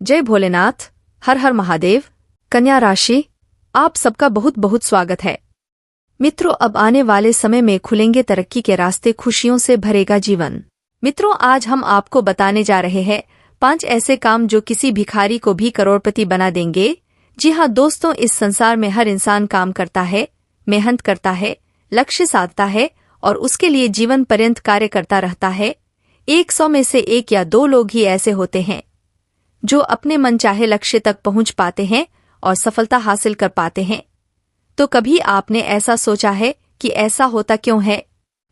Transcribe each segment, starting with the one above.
जय भोलेनाथ। हर हर महादेव। कन्या राशि, आप सबका बहुत बहुत स्वागत है। मित्रों, अब आने वाले समय में खुलेंगे तरक्की के रास्ते, खुशियों से भरेगा जीवन। मित्रों, आज हम आपको बताने जा रहे हैं 5 ऐसे काम जो किसी भिखारी को भी करोड़पति बना देंगे। जी हाँ दोस्तों, इस संसार में हर इंसान काम करता है, मेहनत करता है, लक्ष्य साधता है और उसके लिए जीवन पर्यंत कार्य करता रहता है। 100 में से 1 या 2 लोग ही ऐसे होते हैं जो अपने मनचाहे लक्ष्य तक पहुंच पाते हैं और सफलता हासिल कर पाते हैं। तो कभी आपने ऐसा सोचा है कि ऐसा होता क्यों है?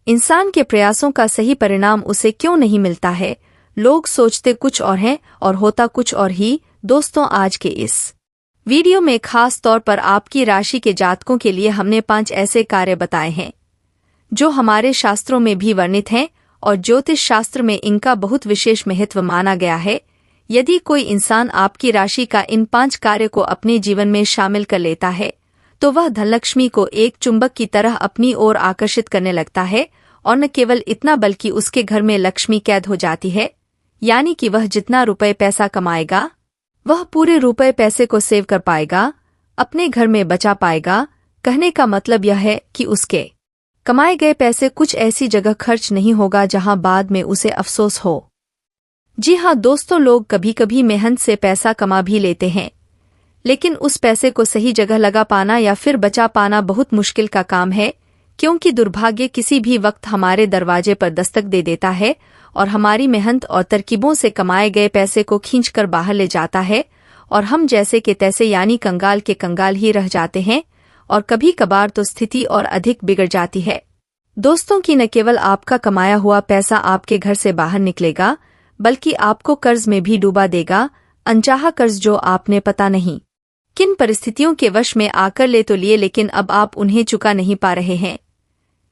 इंसान के प्रयासों का सही परिणाम उसे क्यों नहीं मिलता है? लोग सोचते कुछ और हैं और होता कुछ और ही। दोस्तों, आज के इस वीडियो में खास तौर पर आपकी राशि के जातकों के लिए हमने 5 ऐसे कार्य बताए हैं जो हमारे शास्त्रों में भी वर्णित हैं और ज्योतिष शास्त्र में इनका बहुत विशेष महत्व माना गया है। यदि कोई इंसान आपकी राशि का इन 5 कार्य को अपने जीवन में शामिल कर लेता है तो वह धनलक्ष्मी को एक चुंबक की तरह अपनी ओर आकर्षित करने लगता है। और न केवल इतना बल्कि उसके घर में लक्ष्मी कैद हो जाती है, यानी कि वह जितना रुपए पैसा कमाएगा वह पूरे रुपए पैसे को सेव कर पाएगा, अपने घर में बचा पाएगा। कहने का मतलब यह है कि उसके कमाए गए पैसे कुछ ऐसी जगह खर्च नहीं होगा जहां बाद में उसे अफसोस हो। जी हाँ दोस्तों, लोग कभी कभी मेहनत से पैसा कमा भी लेते हैं, लेकिन उस पैसे को सही जगह लगा पाना या फिर बचा पाना बहुत मुश्किल का काम है, क्योंकि दुर्भाग्य किसी भी वक्त हमारे दरवाजे पर दस्तक दे देता है और हमारी मेहनत और तरकीबों से कमाए गए पैसे को खींचकर बाहर ले जाता है और हम जैसे के तैसे यानी कंगाल के कंगाल ही रह जाते हैं। और कभी कभार तो स्थिति और अधिक बिगड़ जाती है दोस्तों कि न केवल आपका कमाया हुआ पैसा आपके घर से बाहर निकलेगा, बल्कि आपको कर्ज में भी डूबा देगा। अनचाहा कर्ज जो आपने पता नहीं किन परिस्थितियों के वश में आकर ले तो लिए, लेकिन अब आप उन्हें चुका नहीं पा रहे हैं।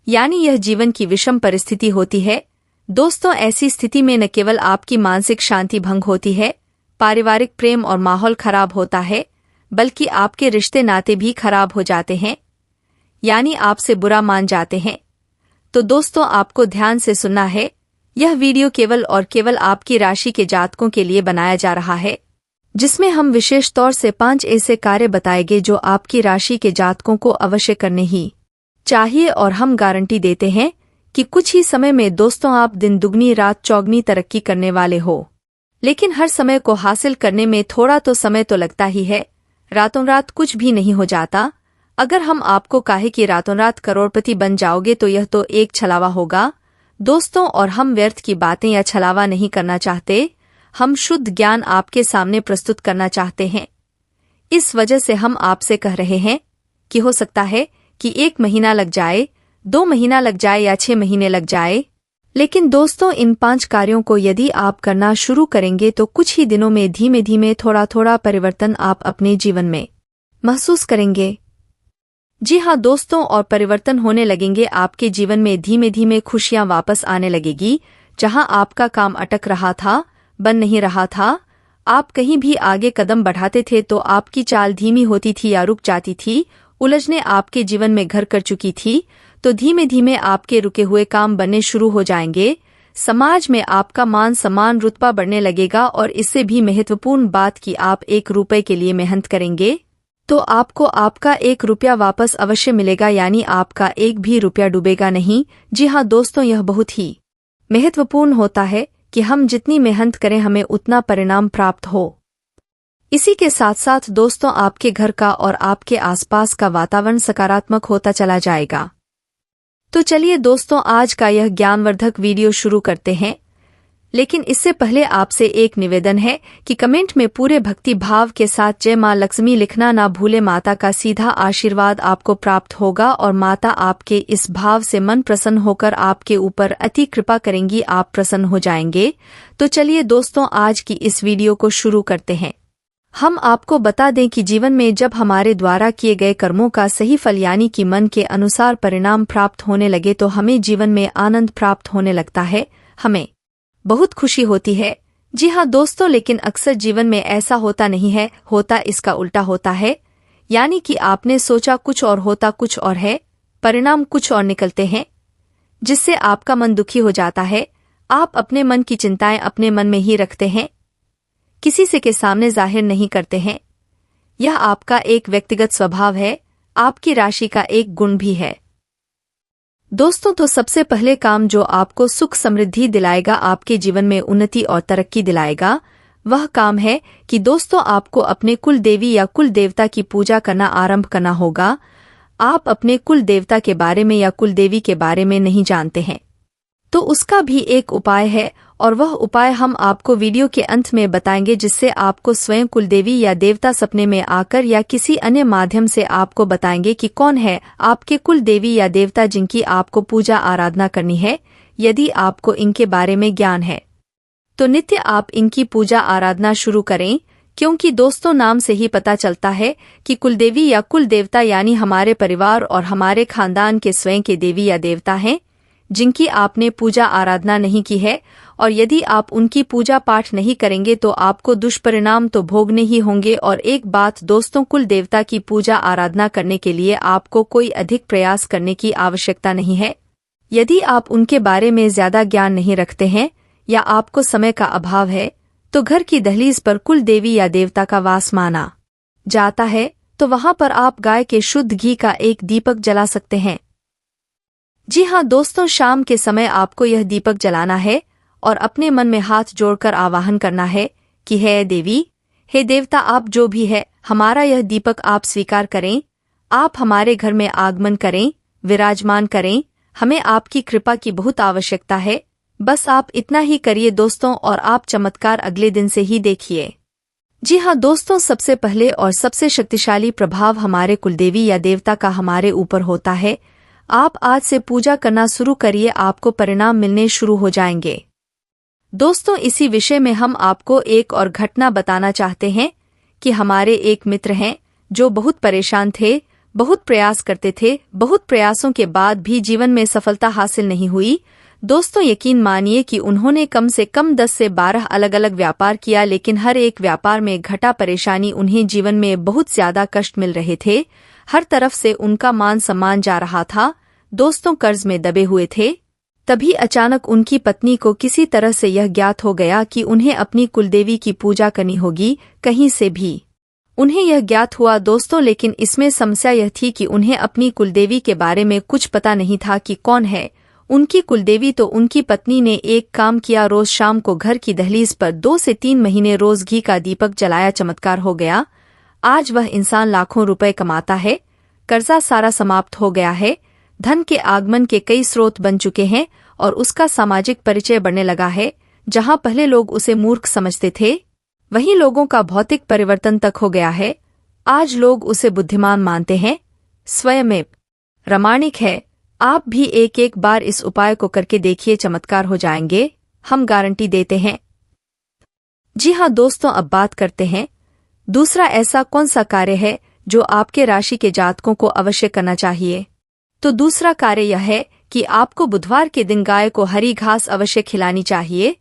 यानी यह जीवन की विषम परिस्थिति होती है। दोस्तों, ऐसी स्थिति में न केवल आपकी मानसिक शांति भंग होती है, पारिवारिक प्रेम और माहौल खराब होता है, बल्कि आपके रिश्ते नाते भी खराब हो जाते हैं, यानी आपसे बुरा मान जाते हैं। तो दोस्तों, आपको ध्यान से सुनना है। यह वीडियो केवल और केवल आपकी राशि के जातकों के लिए बनाया जा रहा है, जिसमें हम विशेष तौर से 5 ऐसे कार्य बताएंगे जो आपकी राशि के जातकों को अवश्य करने ही चाहिए। और हम गारंटी देते हैं कि कुछ ही समय में दोस्तों आप दिन दुगनी रात चौगनी तरक्की करने वाले हो। लेकिन हर समय को हासिल करने में थोड़ा तो समय तो लगता ही है, रातों रात कुछ भी नहीं हो जाता। अगर हम आपको कहे कि रातों रात करोड़पति बन जाओगे तो यह तो एक छलावा होगा दोस्तों। और हम व्यर्थ की बातें या छलावा नहीं करना चाहते, हम शुद्ध ज्ञान आपके सामने प्रस्तुत करना चाहते हैं। इस वजह से हम आपसे कह रहे हैं कि हो सकता है कि 1 महीना लग जाए, 2 महीना लग जाए या 6 महीने लग जाए, लेकिन दोस्तों इन 5 कार्यों को यदि आप करना शुरू करेंगे तो कुछ ही दिनों में धीमे धीमे थोड़ा थोड़ा परिवर्तन आप अपने जीवन में महसूस करेंगे। जी हाँ दोस्तों, और परिवर्तन होने लगेंगे आपके जीवन में। धीमे धीमे खुशियां वापस आने लगेगी। जहां आपका काम अटक रहा था, बन नहीं रहा था, आप कहीं भी आगे कदम बढ़ाते थे तो आपकी चाल धीमी होती थी या रुक जाती थी, उलझने आपके जीवन में घर कर चुकी थी, तो धीमे धीमे आपके रुके हुए काम बनने शुरू हो जाएंगे। समाज में आपका मान सम्मान रुतबा बढ़ने लगेगा और इससे भी महत्वपूर्ण बात कि आप 1 रुपए के लिए मेहनत करेंगे तो आपको आपका 1 रुपया वापस अवश्य मिलेगा, यानी आपका 1 भी रुपया डूबेगा नहीं। जी हाँ दोस्तों, यह बहुत ही महत्वपूर्ण होता है कि हम जितनी मेहनत करें हमें उतना परिणाम प्राप्त हो। इसी के साथ साथ दोस्तों आपके घर का और आपके आसपास का वातावरण सकारात्मक होता चला जाएगा। तो चलिए दोस्तों, आज का यह ज्ञानवर्धक वीडियो शुरू करते हैं, लेकिन इससे पहले आपसे एक निवेदन है कि कमेंट में पूरे भक्ति भाव के साथ जय मां लक्ष्मी लिखना ना भूले। माता का सीधा आशीर्वाद आपको प्राप्त होगा और माता आपके इस भाव से मन प्रसन्न होकर आपके ऊपर अति कृपा करेंगी, आप प्रसन्न हो जाएंगे। तो चलिए दोस्तों, आज की इस वीडियो को शुरू करते हैं। हम आपको बता दें कि जीवन में जब हमारे द्वारा किए गए कर्मों का सही फल यानी कि मन के अनुसार परिणाम प्राप्त होने लगे तो हमें जीवन में आनंद प्राप्त होने लगता है, हमें बहुत खुशी होती है। जी हाँ दोस्तों, लेकिन अक्सर जीवन में ऐसा होता नहीं है, होता इसका उल्टा होता है। यानी कि आपने सोचा कुछ और होता कुछ और है, परिणाम कुछ और निकलते हैं, जिससे आपका मन दुखी हो जाता है। आप अपने मन की चिंताएं अपने मन में ही रखते हैं, किसी से के सामने जाहिर नहीं करते हैं। यह आपका एक व्यक्तिगत स्वभाव है, आपकी राशि का एक गुण भी है। दोस्तों, तो सबसे पहले काम जो आपको सुख समृद्धि दिलाएगा, आपके जीवन में उन्नति और तरक्की दिलाएगा, वह काम है कि दोस्तों आपको अपने कुल देवी या कुल देवता की पूजा करना आरंभ करना होगा। आप अपने कुल देवता के बारे में या कुल देवी के बारे में नहीं जानते हैं, तो उसका भी एक उपाय है, और वह उपाय हम आपको वीडियो के अंत में बताएंगे, जिससे आपको स्वयं कुलदेवी या देवता सपने में आकर या किसी अन्य माध्यम से आपको बताएंगे कि कौन है आपके कुल देवी या देवता जिनकी आपको पूजा आराधना करनी है। यदि आपको इनके बारे में ज्ञान है तो नित्य आप इनकी पूजा आराधना शुरू करें, क्योंकि दोस्तों नाम से ही पता चलता है कि कुलदेवी या कुल देवता यानी हमारे परिवार और हमारे खानदान के स्वयं के देवी या देवता हैं, जिनकी आपने पूजा आराधना नहीं की है। और यदि आप उनकी पूजा पाठ नहीं करेंगे तो आपको दुष्परिणाम तो भोगने ही होंगे। और एक बात दोस्तों, कुल देवता की पूजा आराधना करने के लिए आपको कोई अधिक प्रयास करने की आवश्यकता नहीं है। यदि आप उनके बारे में ज्यादा ज्ञान नहीं रखते हैं या आपको समय का अभाव है, तो घर की दहलीज पर कुल देवी या देवता का वास माना जाता है, तो वहां पर आप गाय के शुद्ध घी का एक दीपक जला सकते हैं। जी हाँ दोस्तों, शाम के समय आपको यह दीपक जलाना है और अपने मन में हाथ जोड़कर आवाहन करना है कि हे देवी, हे देवता, आप जो भी है, हमारा यह दीपक आप स्वीकार करें। आप हमारे घर में आगमन करें, विराजमान करें। हमें आपकी कृपा की बहुत आवश्यकता है। बस आप इतना ही करिए दोस्तों, और आप चमत्कार अगले दिन से ही देखिए। जी हाँ दोस्तों, सबसे पहले और सबसे शक्तिशाली प्रभाव हमारे कुलदेवी या देवता का हमारे ऊपर होता है। आप आज से पूजा करना शुरू करिए, आपको परिणाम मिलने शुरू हो जाएंगे। दोस्तों, इसी विषय में हम आपको एक और घटना बताना चाहते हैं कि हमारे एक मित्र हैं जो बहुत परेशान थे, बहुत प्रयास करते थे, बहुत प्रयासों के बाद भी जीवन में सफलता हासिल नहीं हुई। दोस्तों, यकीन मानिए कि उन्होंने कम से कम 10 से 12 अलग अलग व्यापार किया, लेकिन हर एक व्यापार में घटा परेशानी। उन्हें जीवन में बहुत ज्यादा कष्ट मिल रहे थे, हर तरफ से उनका मान सम्मान जा रहा था। दोस्तों, कर्ज में दबे हुए थे। तभी अचानक उनकी पत्नी को किसी तरह से यह ज्ञात हो गया कि उन्हें अपनी कुलदेवी की पूजा करनी होगी, कहीं से भी उन्हें यह ज्ञात हुआ दोस्तों। लेकिन इसमें समस्या यह थी कि उन्हें अपनी कुलदेवी के बारे में कुछ पता नहीं था कि कौन है उनकी कुलदेवी। तो उनकी पत्नी ने एक काम किया, रोज शाम को घर की दहलीज पर 2 से 3 महीने रोज घी का दीपक जलाया। चमत्कार हो गया। आज वह इंसान लाखों रुपए कमाता है, कर्जा सारा समाप्त हो गया है, धन के आगमन के कई स्रोत बन चुके हैं और उसका सामाजिक परिचय बढ़ने लगा है। जहां पहले लोग उसे मूर्ख समझते थे, वहीं लोगों का भौतिक परिवर्तन तक हो गया है। आज लोग उसे बुद्धिमान मानते हैं, स्वयं प्रामाणिक है। आप भी एक एक बार इस उपाय को करके देखिए, चमत्कार हो जाएंगे, हम गारंटी देते हैं। जी हाँ दोस्तों, अब बात करते हैं दूसरा ऐसा कौन सा कार्य है जो आपके राशि के जातकों को अवश्य करना चाहिए। तो दूसरा कार्य यह है कि आपको बुधवार के दिन गाय को हरी घास अवश्य खिलानी चाहिए।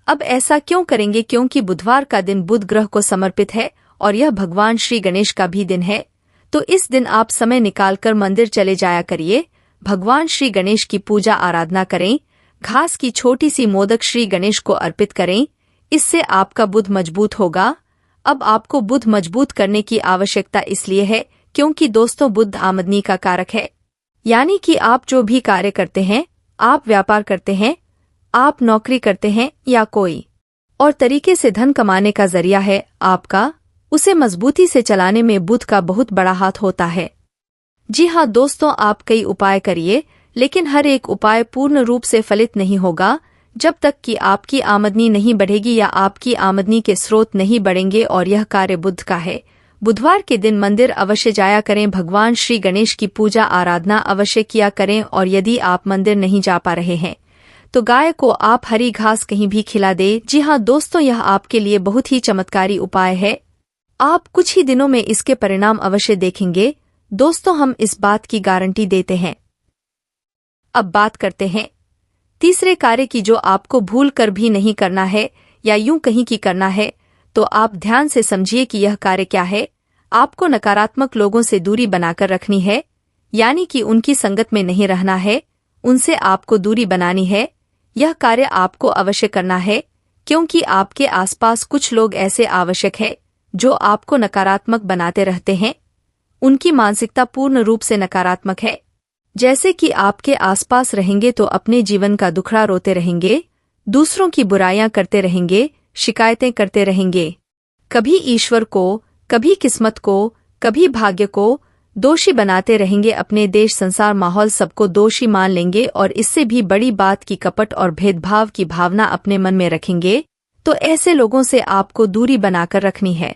अब ऐसा क्यों करेंगे? क्योंकि बुधवार का दिन बुध ग्रह को समर्पित है और यह भगवान श्री गणेश का भी दिन है। तो इस दिन आप समय निकालकर मंदिर चले जाया करिए, भगवान श्री गणेश की पूजा आराधना करें, घास की छोटी सी मोदक श्री गणेश को अर्पित करें। इससे आपका बुध मजबूत होगा। अब आपको बुध मजबूत करने की आवश्यकता इसलिए है क्योंकि दोस्तों, बुध आमदनी का कारक है। यानी कि आप जो भी कार्य करते हैं, आप व्यापार करते हैं, आप नौकरी करते हैं या कोई और तरीके से धन कमाने का जरिया है आपका, उसे मजबूती से चलाने में बुध का बहुत बड़ा हाथ होता है। जी हाँ दोस्तों, आप कई उपाय करिए, लेकिन हर एक उपाय पूर्ण रूप से फलित नहीं होगा जब तक कि आपकी आमदनी नहीं बढ़ेगी या आपकी आमदनी के स्रोत नहीं बढ़ेंगे। और यह कार्य बुध का है। बुधवार के दिन मंदिर अवश्य जाया करें, भगवान श्री गणेश की पूजा आराधना अवश्य किया करें। और यदि आप मंदिर नहीं जा पा रहे हैं तो गाय को आप हरी घास कहीं भी खिला दे। जी हाँ दोस्तों, यह आपके लिए बहुत ही चमत्कारी उपाय है। आप कुछ ही दिनों में इसके परिणाम अवश्य देखेंगे दोस्तों, हम इस बात की गारंटी देते हैं। अब बात करते हैं तीसरे कार्य की, जो आपको भूल कर भी नहीं करना है या यूं कहीं की करना है। तो आप ध्यान से समझिए कि यह कार्य क्या है। आपको नकारात्मक लोगों से दूरी बनाकर रखनी है, यानी कि उनकी संगत में नहीं रहना है, उनसे आपको दूरी बनानी है। यह कार्य आपको अवश्य करना है क्योंकि आपके आसपास कुछ लोग ऐसे आवश्यक हैं जो आपको नकारात्मक बनाते रहते हैं। उनकी मानसिकता पूर्ण रूप से नकारात्मक है। जैसे कि आपके आसपास रहेंगे तो अपने जीवन का दुखड़ा रोते रहेंगे, दूसरों की बुराइयां करते रहेंगे, शिकायतें करते रहेंगे। कभी ईश्वर को, कभी किस्मत को, कभी भाग्य को दोषी बनाते रहेंगे। अपने देश, संसार, माहौल सबको दोषी मान लेंगे और इससे भी बड़ी बात की कपट और भेदभाव की भावना अपने मन में रखेंगे। तो ऐसे लोगों से आपको दूरी बनाकर रखनी है।